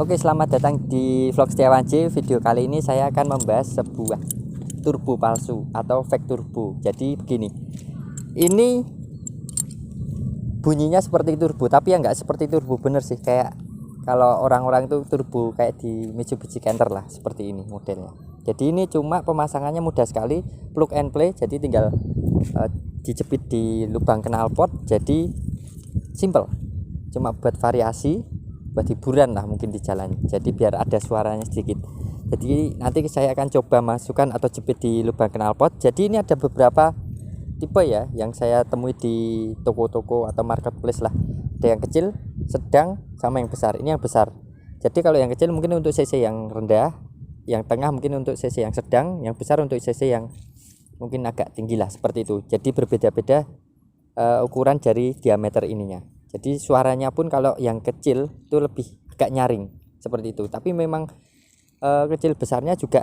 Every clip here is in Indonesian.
Oke, selamat datang di vlog Setiawan J. Video kali ini saya akan membahas sebuah turbo palsu atau fake turbo. Jadi begini, ini bunyinya seperti turbo, tapi ya nggak seperti turbo bener sih. Kayak kalau orang-orang itu turbo kayak di Mitsubishi Canter lah, seperti ini modelnya. Jadi ini cuma pemasangannya mudah sekali, plug and play. Jadi tinggal dijepit di lubang knalpot. Jadi simple, cuma buat variasi, buat hiburan lah mungkin di jalan, jadi biar ada suaranya sedikit. Jadi nanti saya akan coba masukkan atau jepit di lubang knalpot. Jadi ini ada beberapa tipe ya yang saya temui di toko-toko atau marketplace lah. Ada yang kecil, sedang, sama yang besar. Ini yang besar. Jadi kalau yang kecil mungkin untuk cc yang rendah, yang tengah mungkin untuk cc yang sedang, yang besar untuk cc yang mungkin agak tinggi lah, seperti itu. Jadi berbeda-beda ukuran dari diameter ininya. Jadi suaranya pun kalau yang kecil itu lebih agak nyaring seperti itu. Tapi memang kecil besarnya juga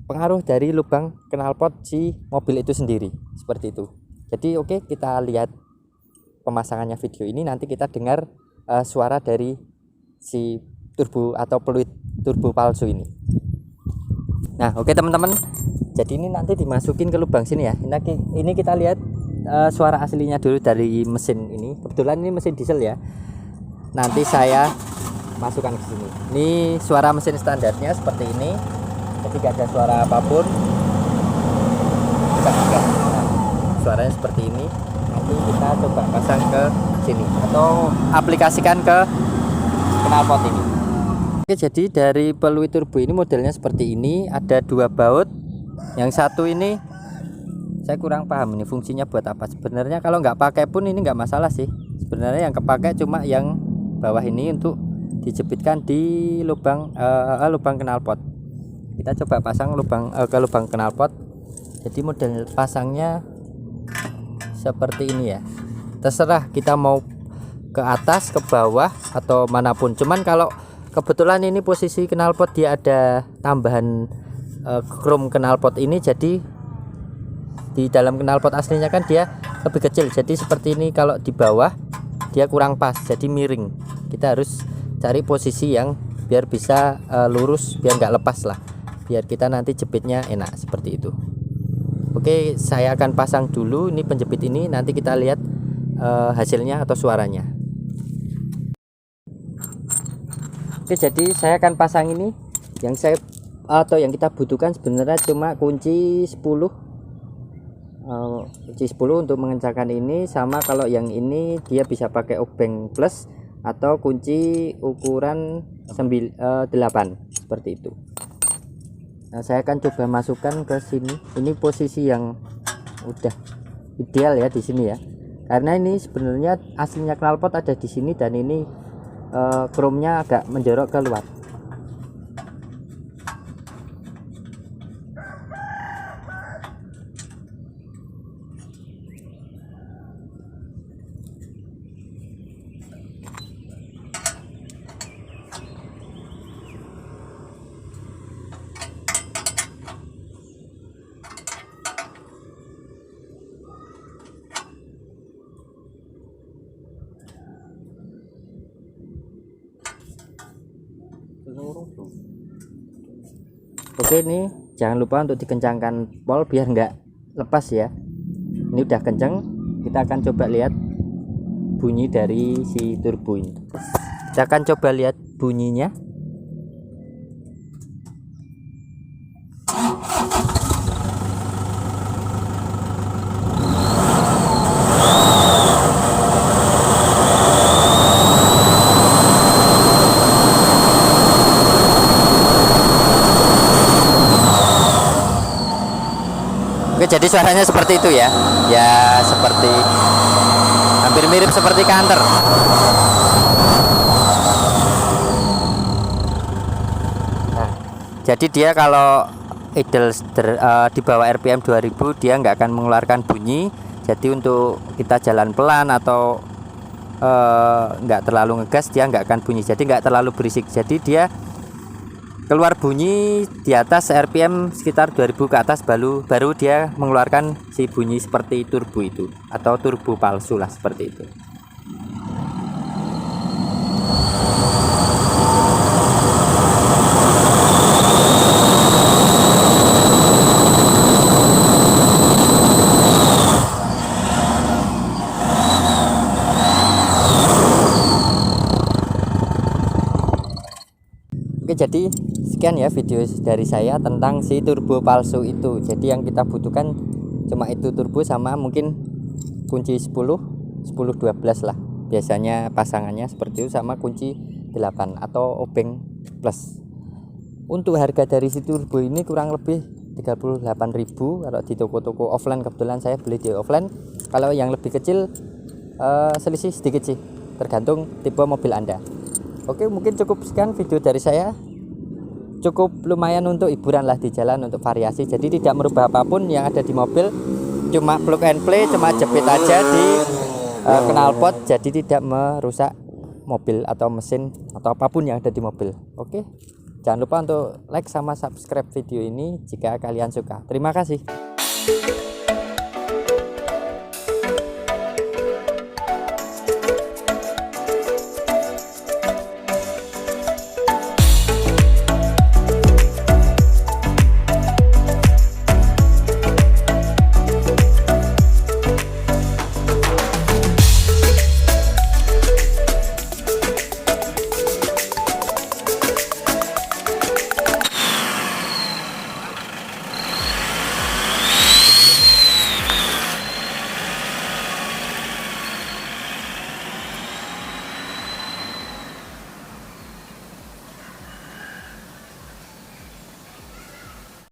pengaruh dari lubang knalpot si mobil itu sendiri, seperti itu. Jadi oke, kita lihat pemasangannya video ini, nanti kita dengar suara dari si turbo atau peluit turbo palsu ini. Nah oke teman-teman, jadi ini nanti dimasukin ke lubang sini ya. Ini kita lihat suara aslinya dulu dari mesin ini. Kebetulan ini mesin diesel ya. Nanti saya masukkan ke sini. Ini suara mesin standarnya seperti ini. Jadi gak ada suara apapun. Nah, suaranya seperti ini. Nanti kita coba pasang ke sini atau aplikasikan ke knalpot ini. Oke, jadi dari peluit turbo ini modelnya seperti ini. Ada dua baut. Yang satu ini saya kurang paham ini fungsinya buat apa sebenarnya. Kalau nggak pakai pun ini nggak masalah sih sebenarnya. Yang kepakai cuma yang bawah ini untuk dijepitkan di lubang knalpot. Kita coba pasang ke lubang knalpot. Jadi model pasangnya seperti ini ya, terserah kita mau ke atas, ke bawah, atau manapun. Cuman kalau kebetulan ini posisi knalpot dia ada tambahan krom knalpot ini, jadi di dalam knalpot aslinya kan dia lebih kecil. Jadi seperti ini, kalau di bawah dia kurang pas, jadi miring. Kita harus cari posisi yang biar bisa lurus, biar nggak lepas lah, biar kita nanti jepitnya enak seperti itu. Oke, saya akan pasang dulu ini penjepit ini, nanti kita lihat hasilnya atau suaranya. Oke, jadi saya akan pasang ini. Yang kita butuhkan sebenarnya cuma kunci 10 untuk mengencangkan ini. Sama kalau yang ini dia bisa pakai obeng plus atau kunci ukuran 8 seperti itu. Nah, saya akan coba masukkan ke sini. Ini posisi yang udah ideal ya di sini ya, karena ini sebenarnya aslinya knalpot ada di sini dan ini kromnya agak menjorok keluar. Oke, ini jangan lupa untuk dikencangkan pol biar nggak lepas ya. Ini udah kenceng, kita akan coba lihat bunyi dari si turbo ini. Kita akan coba lihat bunyinya. Oke, jadi suaranya seperti itu ya. Ya, seperti hampir mirip seperti Canter. Nah, jadi dia kalau idle di bawah RPM 2000 dia nggak akan mengeluarkan bunyi. Jadi untuk kita jalan pelan atau nggak terlalu ngegas, dia nggak akan bunyi. Jadi nggak terlalu berisik. Jadi dia keluar bunyi di atas RPM sekitar 2000 ke atas, baru dia mengeluarkan si bunyi seperti turbo itu atau turbo palsu lah, seperti itu. jadi sekian ya video dari saya tentang si turbo palsu itu. Jadi yang kita butuhkan cuma itu, turbo sama mungkin kunci 10 12 lah biasanya pasangannya seperti itu, sama kunci 8 atau obeng plus. Untuk harga dari si turbo ini kurang lebih 38.000 kalau di toko-toko offline. Kebetulan saya beli di offline. Kalau yang lebih kecil selisih sedikit sih, tergantung tipe mobil Anda. Oke, mungkin cukup sekian video dari saya. Cukup lumayan untuk hiburan lah di jalan, untuk variasi. Jadi tidak merubah apapun yang ada di mobil, cuma plug and play, cuma jepit aja di knalpot, jadi tidak merusak mobil atau mesin atau apapun yang ada di mobil. Oke, jangan lupa untuk like sama subscribe video ini jika kalian suka. Terima kasih.